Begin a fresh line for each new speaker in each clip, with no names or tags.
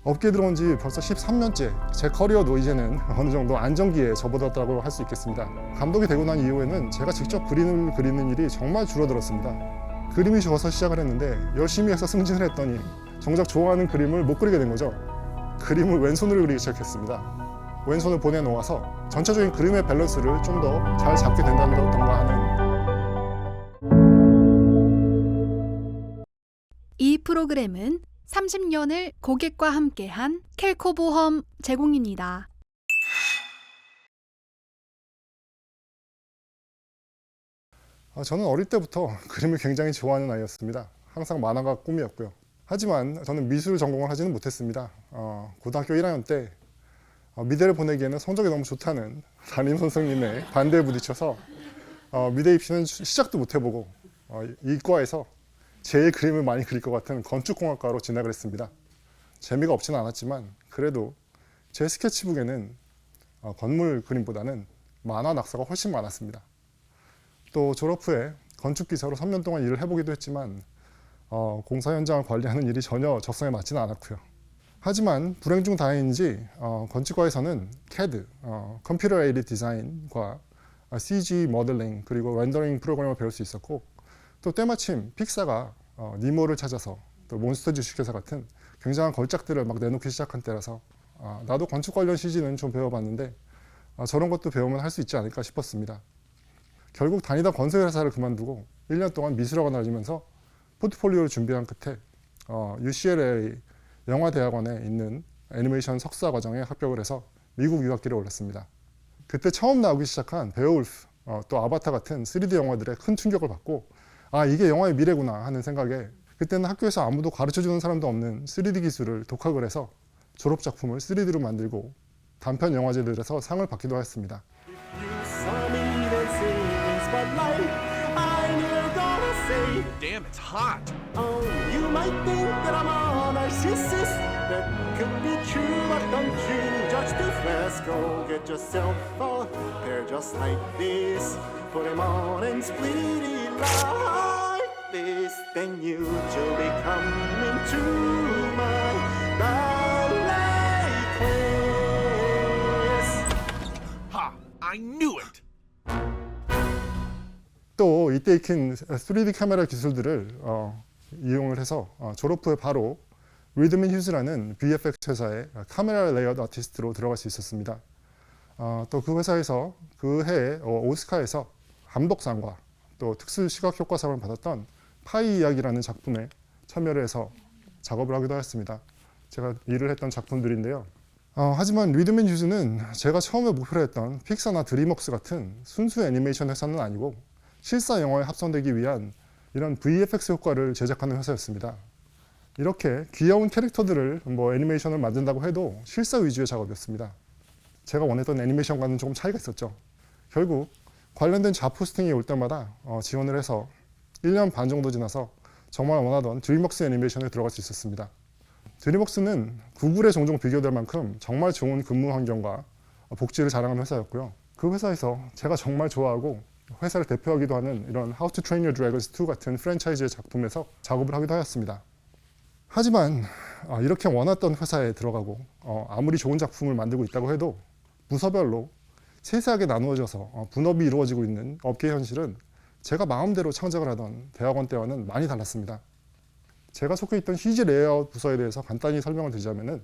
업계에 들어온 지 벌써 13년째, 제 커리어도 이제는 어느 정도 안정기에 접어들었다고 할 수 있겠습니다. 감독이 되고 난 이후에는 제가 직접 그림을 그리는 일이 정말 줄어들었습니다. 그림이 좋아서 시작을 했는데 열심히 해서 승진을 했더니 정작 좋아하는 그림을 못 그리게 된 거죠. 그림을 왼손으로 그리기 시작했습니다. 왼손을 보내놓아서 전체적인 그림의 밸런스를 좀 더 잘 잡게 된다던가 하는.
이 프로그램은 30년을 고객과 함께한 켈코 보험 제공입니다.
저는 어릴 때부터 그림을 굉장히 좋아하는 아이였습니다. 항상 만화가 꿈이었고요. 하지만 저는 미술 전공을 하지는 못했습니다. 고등학교 1학년 때 미대를 보내기에는 성적이 너무 좋다는 담임 선생님의 반대에 부딪혀서 미대 입시는 시작도 못 해보고 이과에서 제일 그림을 많이 그릴 것 같은 건축공학과로 진학을 했습니다. 재미가 없지는 않았지만 그래도 제 스케치북에는 건물 그림보다는 만화 낙서가 훨씬 많았습니다. 또 졸업 후에 건축기사로 3년 동안 일을 해보기도 했지만 공사 현장을 관리하는 일이 전혀 적성에 맞지는 않았고요. 하지만 불행 중 다행인지 건축과에서는 CAD, 컴퓨터 에이드 디자인과 CG 모델링 그리고 렌더링 프로그램을 배울 수 있었고, 또 때마침 픽사가 니모를 찾아서 또 몬스터 주식회사 같은 굉장한 걸작들을 막 내놓기 시작한 때라서 나도 건축 관련 CG는 좀 배워봤는데 저런 것도 배우면 할 수 있지 않을까 싶었습니다. 결국 다니던 건설회사를 그만두고 1년 동안 미술학원 다니면서 포트폴리오를 준비한 끝에 UCLA 영화대학원에 있는 애니메이션 석사 과정에 합격을 해서 미국 유학기를 올렸습니다. 그때 처음 나오기 시작한 베어울프, 또 아바타 같은 3D 영화들의 큰 충격을 받고 이게 영화의 미래구나 하는 생각에 그때는 학교에서 아무도 가르쳐주는 사람도 없는 3D 기술을 독학을 해서 졸업작품을 3D로 만들고 단편 영화제들에서 상을 받기도 했습니다.
Damn, it's hot.
Oh, you might think that I'm a narcissist. That could be true, but don't you judge too fast. Go get yourself a pair just like this. Put them on and split it like this. Then you will be coming to my ballet class.
Ha! I knew it.
또 이때 익힌 3D 카메라 기술들을 이용을 해서 졸업 후에 바로 리드민 휴즈라는 VFX 회사의 카메라 레이아웃 아티스트로 들어갈 수 있었습니다. 또 그 회사에서 그 해에 오스카에서 감독상과 또 특수 시각 효과상을 받았던 파이 이야기라는 작품에 참여를 해서 작업을 하기도 했습니다. 제가 일을 했던 작품들인데요. 하지만 리드민 휴즈는 제가 처음에 목표로 했던 픽사나 드림웍스 같은 순수 애니메이션 회사는 아니고 실사 영화에 합성되기 위한 이런 VFX 효과를 제작하는 회사였습니다. 이렇게 귀여운 캐릭터들을 애니메이션을 만든다고 해도 실사 위주의 작업이었습니다. 제가 원했던 애니메이션과는 조금 차이가 있었죠. 결국 관련된 잡 포스팅이 올 때마다 지원을 해서 1년 반 정도 지나서 정말 원하던 드림웍스 애니메이션에 들어갈 수 있었습니다. 드림웍스는 구글에 종종 비교될 만큼 정말 좋은 근무 환경과 복지를 자랑하는 회사였고요. 그 회사에서 제가 정말 좋아하고 회사를 대표하기도 하는 이런 How to Train Your Dragons 2 같은 프랜차이즈의 작품에서 작업을 하기도 하였습니다. 하지만 이렇게 원했던 회사에 들어가고 아무리 좋은 작품을 만들고 있다고 해도 부서별로 세세하게 나누어져서 분업이 이루어지고 있는 업계 현실은 제가 마음대로 창작을 하던 대학원 때와는 많이 달랐습니다. 제가 속해 있던 CG 레이아웃 부서에 대해서 간단히 설명을 드리자면은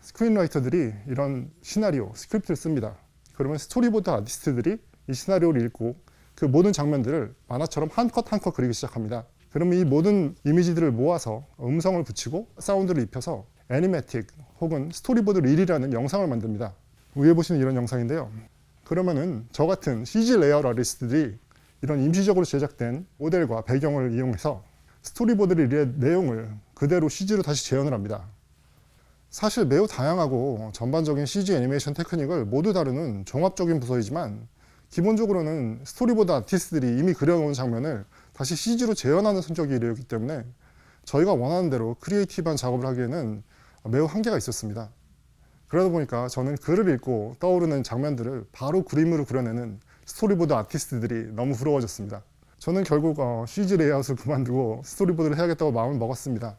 스크린라이터들이 이런 시나리오, 스크립트를 씁니다. 그러면 스토리보드 아티스트들이 이 시나리오를 읽고 그 모든 장면들을 만화처럼 한 컷 한 컷 그리기 시작합니다. 그러면 이 모든 이미지들을 모아서 음성을 붙이고 사운드를 입혀서 애니매틱 혹은 스토리보드 릴이라는 영상을 만듭니다. 위에 보시는 이런 영상인데요. 그러면은 저 같은 CG 레이아웃 아티스트들이 이런 임시적으로 제작된 모델과 배경을 이용해서 스토리보드 릴의 내용을 그대로 CG로 다시 재현을 합니다. 사실 매우 다양하고 전반적인 CG 애니메이션 테크닉을 모두 다루는 종합적인 부서이지만 기본적으로는 스토리보드 아티스트들이 이미 그려놓은 장면을 다시 CG로 재현하는 성격이 이르기 때문에 저희가 원하는 대로 크리에이티브한 작업을 하기에는 매우 한계가 있었습니다. 그러다 보니까 저는 글을 읽고 떠오르는 장면들을 바로 그림으로 그려내는 스토리보드 아티스트들이 너무 부러워졌습니다. 저는 결국 CG 레이아웃을 그만두고 스토리보드를 해야겠다고 마음을 먹었습니다.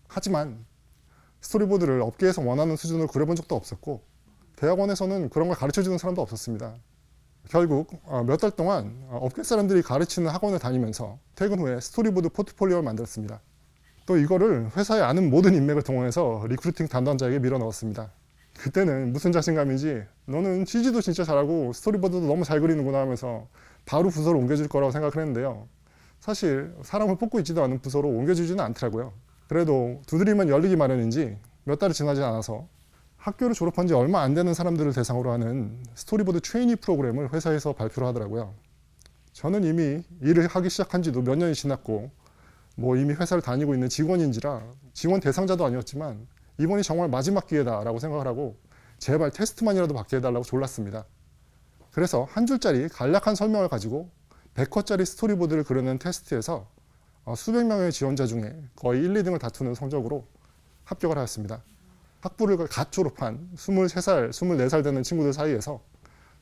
하지만 스토리보드를 업계에서 원하는 수준으로 그려본 적도 없었고 대학원에서는 그런 걸 가르쳐주는 사람도 없었습니다. 결국 몇 달 동안 업계 사람들이 가르치는 학원을 다니면서 퇴근 후에 스토리보드 포트폴리오를 만들었습니다. 또 이거를 회사에 아는 모든 인맥을 동원해서 리크루팅 담당자에게 밀어 넣었습니다. 그때는 무슨 자신감인지 너는 CG도 진짜 잘하고 스토리보드도 너무 잘 그리는구나 하면서 바로 부서로 옮겨줄 거라고 생각을 했는데요. 사실 사람을 뽑고 있지도 않은 부서로 옮겨주지는 않더라고요. 그래도 두드리면 열리기 마련인지 몇 달이 지나지 않아서 학교를 졸업한 지 얼마 안 되는 사람들을 대상으로 하는 스토리보드 트레이니 프로그램을 회사에서 발표를 하더라고요. 저는 이미 일을 하기 시작한 지도 몇 년이 지났고 이미 회사를 다니고 있는 직원인지라 지원 대상자도 아니었지만 이번이 정말 마지막 기회다라고 생각을 하고 제발 테스트만이라도 받게 해달라고 졸랐습니다. 그래서 한 줄짜리 간략한 설명을 가지고 100컷짜리 스토리보드를 그리는 테스트에서 수백 명의 지원자 중에 거의 1, 2등을 다투는 성적으로 합격을 하였습니다. 학부를 갓 졸업한 23살, 24살 되는 친구들 사이에서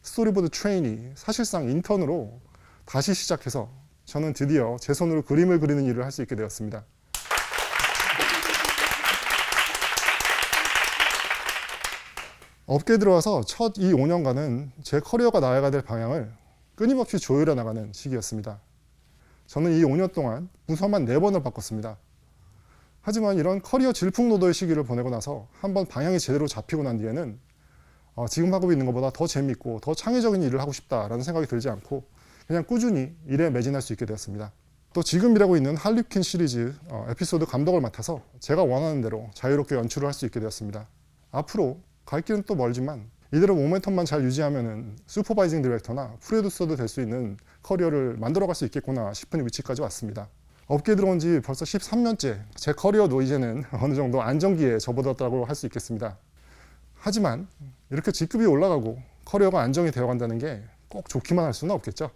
스토리보드 트레이니, 사실상 인턴으로 다시 시작해서 저는 드디어 제 손으로 그림을 그리는 일을 할 수 있게 되었습니다. 업계에 들어와서 첫 이 5년간은 제 커리어가 나아가야 될 방향을 끊임없이 조율해 나가는 시기였습니다. 저는 이 5년 동안 부서만 4번을 바꿨습니다. 하지만 이런 커리어 질풍노도의 시기를 보내고 나서 한번 방향이 제대로 잡히고 난 뒤에는 지금 하고 있는 것보다 더 재밌고 더 창의적인 일을 하고 싶다라는 생각이 들지 않고 그냥 꾸준히 일에 매진할 수 있게 되었습니다. 또 지금 일하고 있는 할리퀸 시리즈 에피소드 감독을 맡아서 제가 원하는 대로 자유롭게 연출을 할 수 있게 되었습니다. 앞으로 갈 길은 또 멀지만 이대로 모멘텀만 잘 유지하면은 슈퍼바이징 디렉터나 프로듀서도 될 수 있는 커리어를 만들어갈 수 있겠구나 싶은 위치까지 왔습니다. 업계에 들어온 지 벌써 13년째 제 커리어도 이제는 어느 정도 안정기에 접어들었다고 할 수 있겠습니다. 하지만 이렇게 직급이 올라가고 커리어가 안정이 되어간다는 게 꼭 좋기만 할 수는 없겠죠.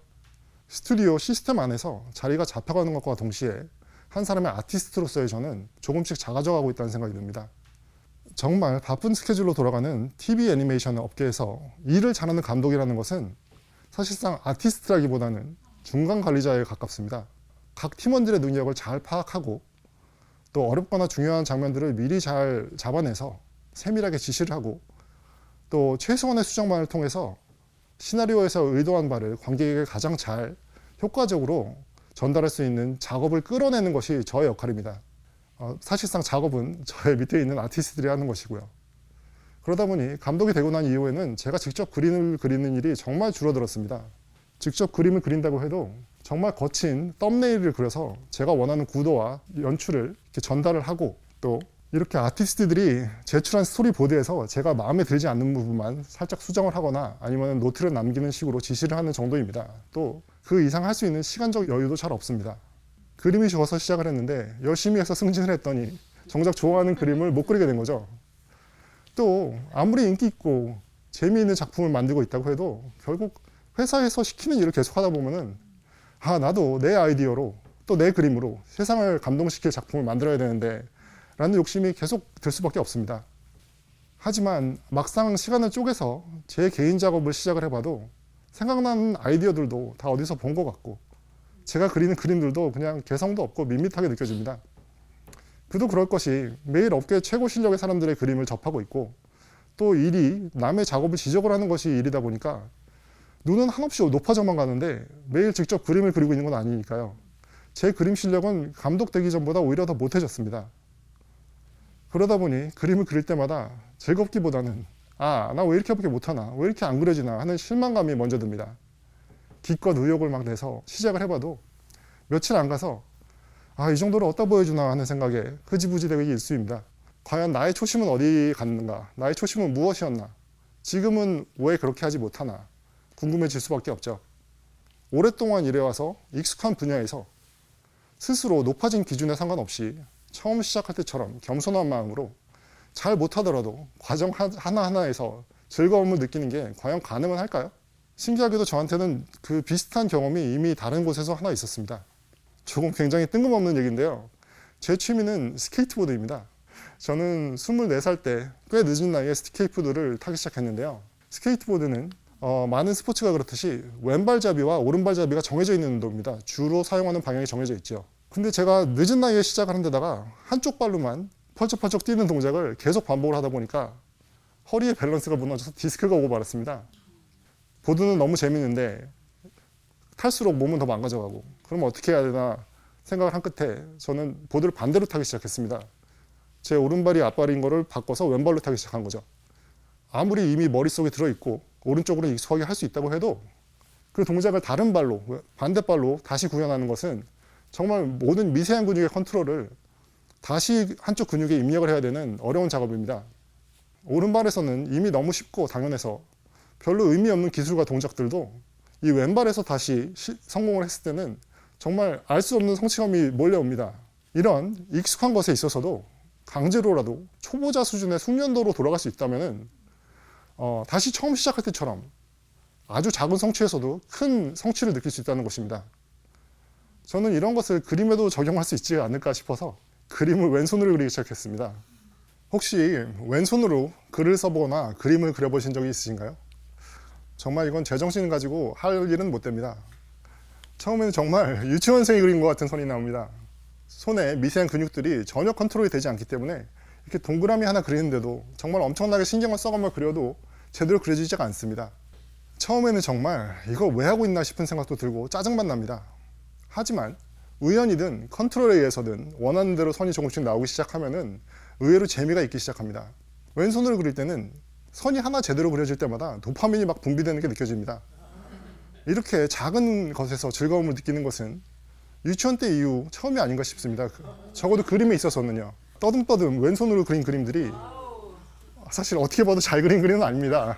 스튜디오 시스템 안에서 자리가 잡혀가는 것과 동시에 한 사람의 아티스트로서의 저는 조금씩 작아져가고 있다는 생각이 듭니다. 정말 바쁜 스케줄로 돌아가는 TV 애니메이션 업계에서 일을 잘하는 감독이라는 것은 사실상 아티스트라기보다는 중간 관리자에 가깝습니다. 각 팀원들의 능력을 잘 파악하고 또 어렵거나 중요한 장면들을 미리 잘 잡아내서 세밀하게 지시를 하고 또 최소한의 수정만을 통해서 시나리오에서 의도한 바를 관객에게 가장 잘 효과적으로 전달할 수 있는 작업을 끌어내는 것이 저의 역할입니다. 사실상 작업은 저의 밑에 있는 아티스트들이 하는 것이고요. 그러다 보니 감독이 되고 난 이후에는 제가 직접 그림을 그리는 일이 정말 줄어들었습니다. 직접 그림을 그린다고 해도 정말 거친 썸네일을 그려서 제가 원하는 구도와 연출을 이렇게 전달을 하고 또 이렇게 아티스트들이 제출한 스토리보드에서 제가 마음에 들지 않는 부분만 살짝 수정을 하거나 아니면 노트를 남기는 식으로 지시를 하는 정도입니다. 또 그 이상 할 수 있는 시간적 여유도 잘 없습니다. 그림이 좋아서 시작을 했는데 열심히 해서 승진을 했더니 정작 좋아하는 그림을 못 그리게 된 거죠. 또 아무리 인기 있고 재미있는 작품을 만들고 있다고 해도 결국 회사에서 시키는 일을 계속 하다 보면은 나도 내 아이디어로 또 내 그림으로 세상을 감동시킬 작품을 만들어야 되는데 라는 욕심이 계속 들 수밖에 없습니다. 하지만 막상 시간을 쪼개서 제 개인 작업을 시작을 해봐도 생각나는 아이디어들도 다 어디서 본 것 같고 제가 그리는 그림들도 그냥 개성도 없고 밋밋하게 느껴집니다. 그도 그럴 것이 매일 업계 최고 실력의 사람들의 그림을 접하고 있고 또 일이 남의 작업을 지적을 하는 것이 일이다 보니까 눈은 한없이 높아져만 가는데 매일 직접 그림을 그리고 있는 건 아니니까요. 제 그림 실력은 감독 되기 전보다 오히려 더 못해졌습니다. 그러다 보니 그림을 그릴 때마다 즐겁기보다는 나 왜 이렇게밖에 못하나, 왜 이렇게 안 그려지나 하는 실망감이 먼저 듭니다. 기껏 의욕을 막 내서 시작을 해봐도 며칠 안 가서 이 정도로 어디다 보여주나 하는 생각에 흐지부지 되기 일쑤입니다. 과연 나의 초심은 어디 갔는가, 나의 초심은 무엇이었나, 지금은 왜 그렇게 하지 못하나 궁금해질 수밖에 없죠. 오랫동안 일해와서 익숙한 분야에서 스스로 높아진 기준에 상관없이 처음 시작할 때처럼 겸손한 마음으로 잘 못하더라도 과정 하나하나에서 즐거움을 느끼는 게 과연 가능은 할까요? 신기하게도 저한테는 그 비슷한 경험이 이미 다른 곳에서 하나 있었습니다. 조금 굉장히 뜬금없는 얘기인데요. 제 취미는 스케이트보드입니다. 저는 24살 때 꽤 늦은 나이에 스케이트보드를 타기 시작했는데요. 스케이트보드는 많은 스포츠가 그렇듯이 왼발잡이와 오른발잡이가 정해져 있는 운동입니다. 주로 사용하는 방향이 정해져 있죠. 근데 제가 늦은 나이에 시작을 한 데다가 한쪽 발로만 펄쩍펄쩍 뛰는 동작을 계속 반복을 하다 보니까 허리의 밸런스가 무너져서 디스크가 오고 말았습니다. 보드는 너무 재밌는데 탈수록 몸은 더 망가져가고 그럼 어떻게 해야 되나 생각을 한 끝에 저는 보드를 반대로 타기 시작했습니다. 제 오른발이 앞발인 거를 바꿔서 왼발로 타기 시작한 거죠. 아무리 이미 머릿속에 들어있고 오른쪽으로 익숙하게 할 수 있다고 해도 그 동작을 다른 발로, 반대발로 다시 구현하는 것은 정말 모든 미세한 근육의 컨트롤을 다시 한쪽 근육에 입력을 해야 되는 어려운 작업입니다. 오른발에서는 이미 너무 쉽고 당연해서 별로 의미 없는 기술과 동작들도 이 왼발에서 다시 성공을 했을 때는 정말 알 수 없는 성취감이 몰려옵니다. 이런 익숙한 것에 있어서도 강제로라도 초보자 수준의 숙련도로 돌아갈 수 있다면 다시 처음 시작할 때처럼 아주 작은 성취에서도 큰 성취를 느낄 수 있다는 것입니다. 저는 이런 것을 그림에도 적용할 수 있지 않을까 싶어서 그림을 왼손으로 그리기 시작했습니다. 혹시 왼손으로 글을 써보거나 그림을 그려보신 적이 있으신가요? 정말 이건 제정신을 가지고 할 일은 못 됩니다. 처음에는 정말 유치원생이 그린 것 같은 손이 나옵니다. 손에 미세한 근육들이 전혀 컨트롤이 되지 않기 때문에 이렇게 동그라미 하나 그리는데도 정말 엄청나게 신경을 써가며 그려도 제대로 그려지지가 않습니다. 처음에는 정말 이걸 왜 하고 있나 싶은 생각도 들고 짜증만 납니다. 하지만 우연이든 컨트롤에 의해서든 원하는 대로 선이 조금씩 나오기 시작하면은 의외로 재미가 있기 시작합니다. 왼손으로 그릴 때는 선이 하나 제대로 그려질 때마다 도파민이 막 분비되는 게 느껴집니다. 이렇게 작은 것에서 즐거움을 느끼는 것은 유치원 때 이후 처음이 아닌가 싶습니다. 적어도 그림에 있어서는요. 떠듬떠듬 왼손으로 그린 그림들이 사실 어떻게 봐도 잘 그린 그림은 아닙니다.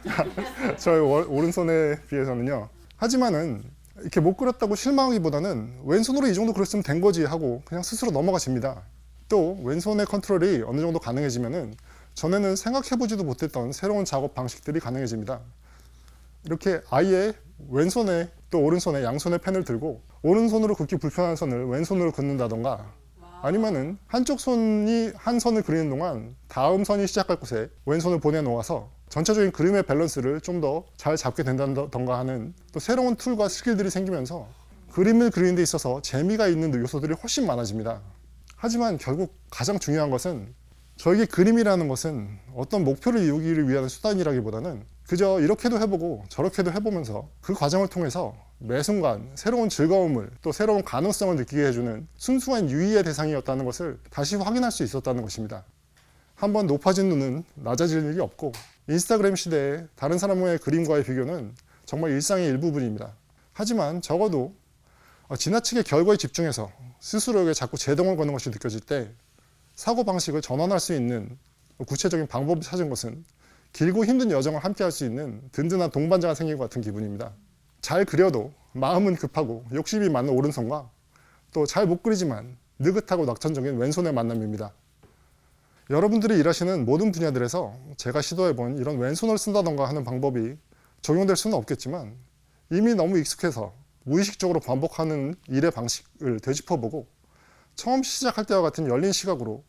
저의 오른손에 비해서는요. 하지만은 이렇게 못 그렸다고 실망하기보다는 왼손으로 이 정도 그렸으면 된 거지 하고 그냥 스스로 넘어가집니다. 또 왼손의 컨트롤이 어느 정도 가능해지면은 전에는 생각해보지도 못했던 새로운 작업 방식들이 가능해집니다. 이렇게 아예 왼손에 또 오른손에 양손에 펜을 들고 오른손으로 긋기 불편한 선을 왼손으로 긋는다던가 아니면은 한쪽 손이 한 선을 그리는 동안 다음 선이 시작할 곳에 왼손을 보내놓아서 전체적인 그림의 밸런스를 좀 더 잘 잡게 된다던가 하는 또 새로운 툴과 스킬들이 생기면서 그림을 그리는 데 있어서 재미가 있는 요소들이 훨씬 많아집니다. 하지만 결국 가장 중요한 것은 저에게 그림이라는 것은 어떤 목표를 이루기를 위한 수단이라기보다는 그저 이렇게도 해보고 저렇게도 해보면서 그 과정을 통해서 매 순간 새로운 즐거움을 또 새로운 가능성을 느끼게 해주는 순수한 유의의 대상이었다는 것을 다시 확인할 수 있었다는 것입니다. 한번 높아진 눈은 낮아질 일이 없고 인스타그램 시대에 다른 사람의 그림과의 비교는 정말 일상의 일부분입니다. 하지만 적어도 지나치게 결과에 집중해서 스스로에게 자꾸 제동을 거는 것이 느껴질 때 사고방식을 전환할 수 있는 구체적인 방법을 찾은 것은 길고 힘든 여정을 함께 할 수 있는 든든한 동반자가 생긴 것 같은 기분입니다. 잘 그려도 마음은 급하고 욕심이 많은 오른손과 또 잘 못 그리지만 느긋하고 낙천적인 왼손의 만남입니다. 여러분들이 일하시는 모든 분야들에서 제가 시도해본 이런 왼손을 쓴다던가 하는 방법이 적용될 수는 없겠지만 이미 너무 익숙해서 무의식적으로 반복하는 일의 방식을 되짚어보고 처음 시작할 때와 같은 열린 시각으로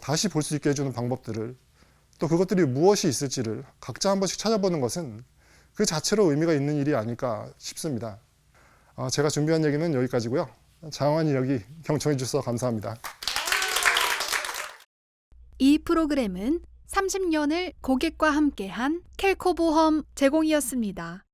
다시 볼 수 있게 해주는 방법들을 또 그것들이 무엇이 있을지를 각자 한 번씩 찾아보는 것은 그 자체로 의미가 있는 일이 아닐까 싶습니다. 제가 준비한 얘기는 여기까지고요. 장황한 이야기 경청해 주셔서 감사합니다.
이 프로그램은 30년을 고객과 함께한 켈코보험 제공이었습니다.